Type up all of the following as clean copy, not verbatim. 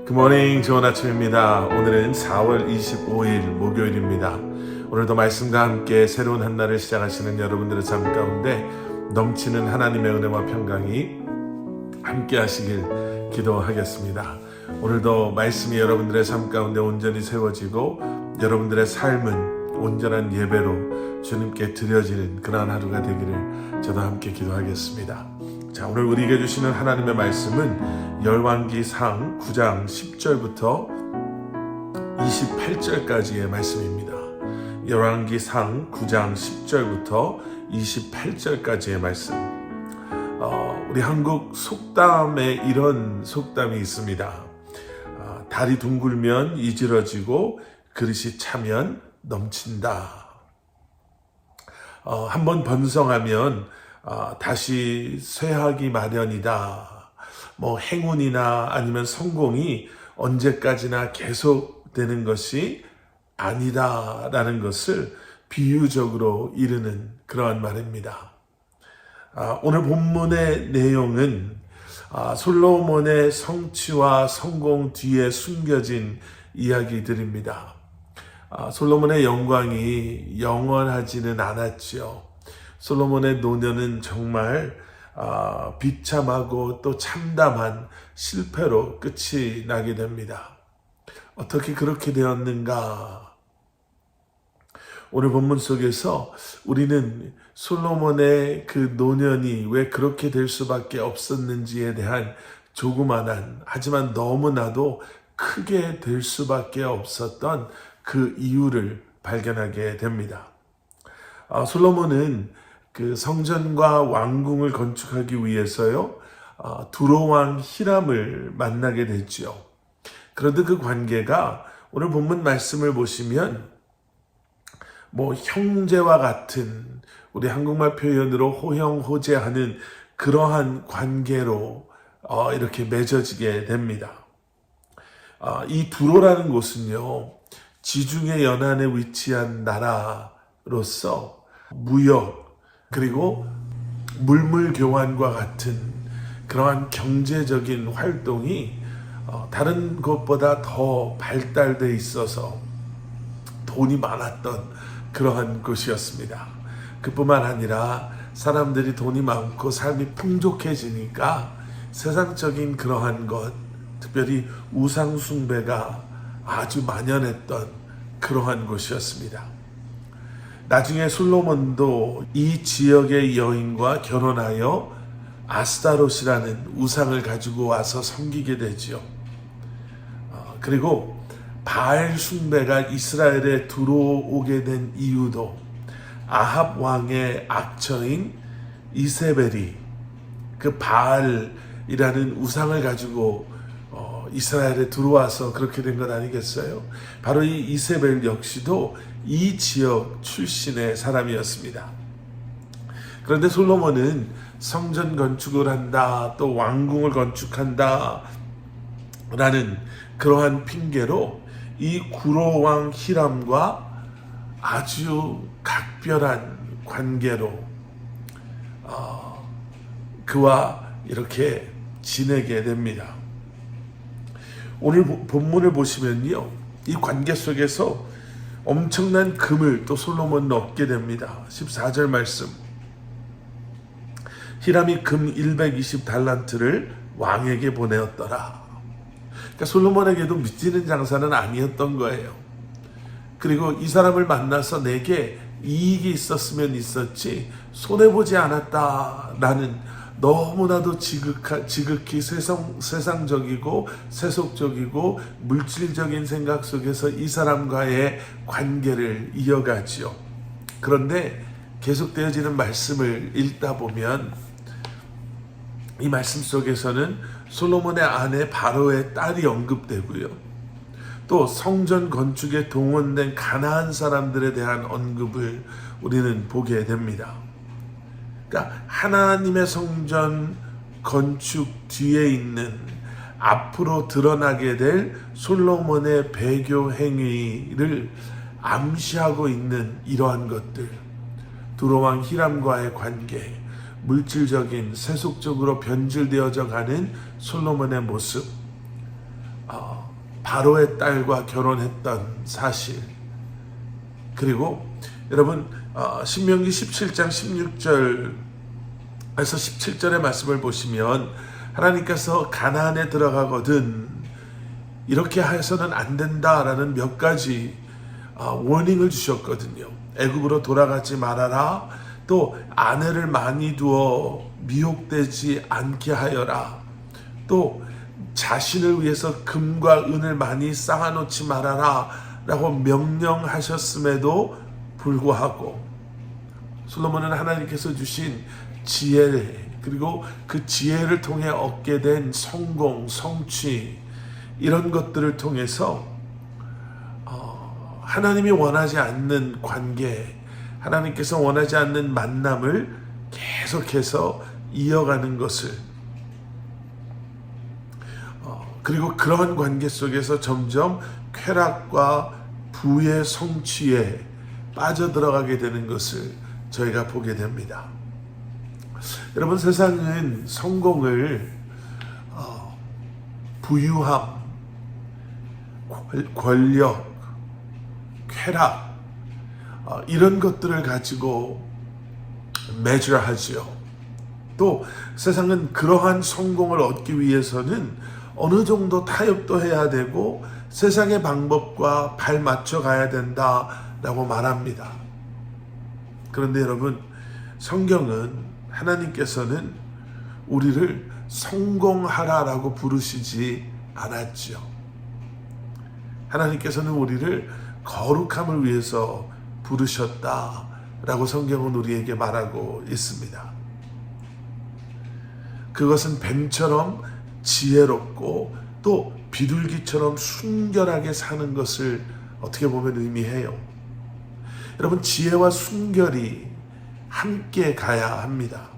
굿모닝, 좋은 아침입니다. 오늘은 4월 25일 목요일입니다. 오늘도 말씀과 함께 새로운 한 날을 시작하시는 여러분들의 삶 가운데 넘치는 하나님의 은혜와 평강이 함께 하시길 기도하겠습니다. 오늘도 말씀이 여러분들의 삶 가운데 온전히 세워지고 여러분들의 삶은 온전한 예배로 주님께 드려지는 그러한 하루가 되기를 저도 함께 기도하겠습니다. 자, 오늘 우리에게 주시는 하나님의 말씀은 열왕기상 9장 10절부터 28절까지의 말씀입니다. 열왕기상 9장 10절부터 28절까지의 말씀. 우리 한국 속담에 이런 속담이 있습니다. 달이 둥글면 이지러지고 그릇이 차면 넘친다. 한번 번성하면 다시 쇠하기 마련이다. 행운이나 아니면 성공이 언제까지나 계속되는 것이 아니다라는 것을 비유적으로 이르는 그러한 말입니다. 오늘 본문의 내용은 솔로몬의 성취와 성공 뒤에 숨겨진 이야기들입니다. 솔로몬의 영광이 영원하지는 않았지요. 솔로몬의 노년은 정말 비참하고 또 참담한 실패로 끝이 나게 됩니다. 어떻게 그렇게 되었는가? 오늘 본문 속에서 우리는 솔로몬의 그 노년이 왜 그렇게 될 수밖에 없었는지에 대한 조그만한, 하지만 너무나도 크게 될 수밖에 없었던 그 이유를 발견하게 됩니다. 솔로몬은 그 성전과 왕궁을 건축하기 위해서요, 두로왕 히람을 만나게 됐죠. 그런데 그 관계가 오늘 본문 말씀을 보시면 형제와 같은, 우리 한국말 표현으로 호형호재하는 그러한 관계로 이렇게 맺어지게 됩니다. 이 두로라는 곳은요, 지중해 연안에 위치한 나라로서 무역 그리고 물물 교환과 같은 그러한 경제적인 활동이 다른 것보다 더 발달되어 있어서 돈이 많았던 그러한 곳이었습니다. 그뿐만 아니라 사람들이 돈이 많고 삶이 풍족해지니까 세상적인 그러한 것, 특별히 우상 숭배가 아주 만연했던 그러한 곳이었습니다. 나중에 솔로몬도 이 지역의 여인과 결혼하여 아스타롯이라는 우상을 가지고 와서 섬기게 되지요. 그리고 바알 숭배가 이스라엘에 들어오게 된 이유도 아합 왕의 악처인 이세벨이 그 바알이라는 우상을 가지고 이스라엘에 들어와서 그렇게 된 것 아니겠어요? 바로 이 이세벨 역시도 이 지역 출신의 사람이었습니다. 그런데 솔로몬은 성전 건축을 한다, 또 왕궁을 건축한다 라는 그러한 핑계로 이 구로왕 히람과 아주 각별한 관계로 그와 이렇게 지내게 됩니다. 오늘 본문을 보시면요, 이 관계 속에서 엄청난 금을 또 솔로몬은 얻게 됩니다. 14절 말씀. 히람이 금 120달란트를 왕에게 보내었더라. 그러니까 솔로몬에게도 미치는 장사는 아니었던 거예요. 그리고 이 사람을 만나서 내게 이익이 있었으면 있었지 손해보지 않았다라는 너무나도 지극히 세상적이고 세속적이고 물질적인 생각 속에서 이 사람과의 관계를 이어가지요. 그런데 계속되어지는 말씀을 읽다 보면 이 말씀 속에서는 솔로몬의 아내 바로의 딸이 언급되고요. 또 성전 건축에 동원된 가나안 사람들에 대한 언급을 우리는 보게 됩니다. 그러니까 하나님의 성전 건축 뒤에 있는 앞으로 드러나게 될 솔로몬의 배교 행위를 암시하고 있는 이러한 것들, 두로왕 히람과의 관계, 물질적인 세속적으로 변질되어져 가는 솔로몬의 모습, 바로의 딸과 결혼했던 사실, 그리고 여러분 신명기 17장 16절에서 17절의 말씀을 보시면 하나님께서 가나안에 들어가거든 이렇게 해서는 안 된다라는 몇 가지 워닝을 주셨거든요. 애굽으로 돌아가지 말아라. 또 아내를 많이 두어 미혹되지 않게 하여라. 또 자신을 위해서 금과 은을 많이 쌓아놓지 말아라 라고 명령하셨음에도 불구하고 솔로몬은 하나님께서 주신 지혜, 그리고 그 지혜를 통해 얻게 된 성공, 성취, 이런 것들을 통해서 하나님이 원하지 않는 관계, 하나님께서 원하지 않는 만남을 계속해서 이어가는 것을, 그리고 그러한 관계 속에서 점점 쾌락과 부의 성취에 빠져들어가게 되는 것을 저희가 보게 됩니다. 여러분, 세상은 성공을 부유함, 권력, 쾌락, 이런 것들을 가지고 measure하지요. 또 세상은 그러한 성공을 얻기 위해서는 어느 정도 타협도 해야 되고 세상의 방법과 발 맞춰 가야 된다라고 말합니다. 그런데 여러분, 성경은, 하나님께서는 우리를 성공하라라고 부르시지 않았죠. 하나님께서는 우리를 거룩함을 위해서 부르셨다라고 성경은 우리에게 말하고 있습니다. 그것은 뱀처럼 지혜롭고 또 비둘기처럼 순결하게 사는 것을 어떻게 보면 의미해요. 여러분, 지혜와 순결이 함께 가야 합니다.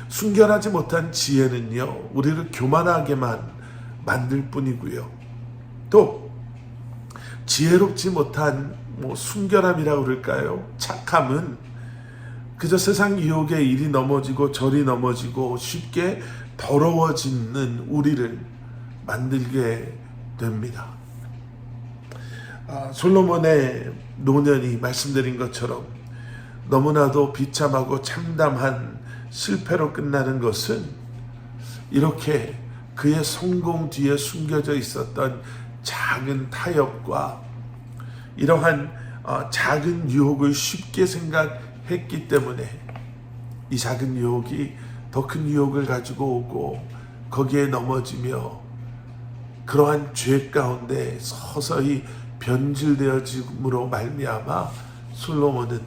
순결하지 못한 지혜는요, 우리를 교만하게만 만들 뿐이고요. 또 지혜롭지 못한 순결함이라고 그럴까요? 착함은 그저 세상 유혹에 이리 넘어지고 저리 넘어지고 쉽게 더러워지는 우리를 만들게 됩니다. 솔로몬의 노년이 말씀드린 것처럼 너무나도 비참하고 참담한 실패로 끝나는 것은 이렇게 그의 성공 뒤에 숨겨져 있었던 작은 타협과 이러한 작은 유혹을 쉽게 생각했기 때문에 이 작은 유혹이 더 큰 유혹을 가지고 오고 거기에 넘어지며 그러한 죄 가운데 서서히 변질되어짐으로 말미암아 솔로몬은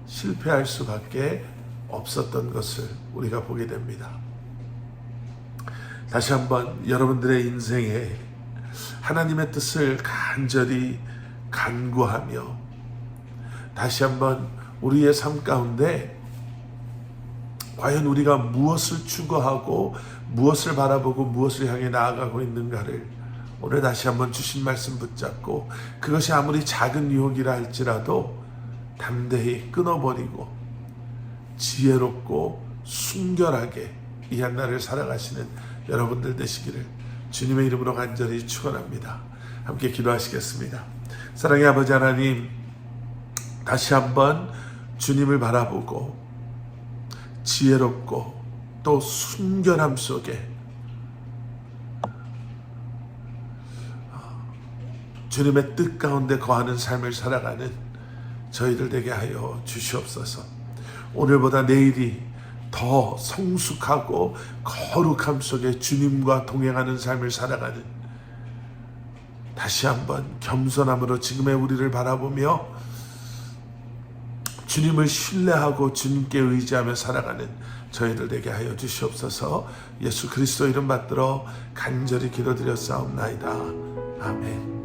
실패할 수밖에 없었던 것을 우리가 보게 됩니다. 다시 한번 여러분들의 인생에 하나님의 뜻을 간절히 간구하며 다시 한번 우리의 삶 가운데 과연 우리가 무엇을 추구하고 무엇을 바라보고 무엇을 향해 나아가고 있는가를 오늘 다시 한번 주신 말씀 붙잡고 그것이 아무리 작은 유혹이라 할지라도 담대히 끊어버리고 지혜롭고 순결하게 이 한날을 살아가시는 여러분들 되시기를 주님의 이름으로 간절히 축원합니다. 함께 기도하시겠습니다. 사랑의 아버지 하나님, 다시 한번 주님을 바라보고 지혜롭고 또 순결함 속에 주님의 뜻 가운데 거하는 삶을 살아가는 저희들 되게 하여 주시옵소서. 오늘보다 내일이 더 성숙하고 거룩함 속에 주님과 동행하는 삶을 살아가는 다시 한번 겸손함으로 지금의 우리를 바라보며 주님을 신뢰하고 주님께 의지하며 살아가는 저희들 되게 하여 주시옵소서. 예수 그리스도 이름 받들어 간절히 기도드렸사옵나이다. 아멘.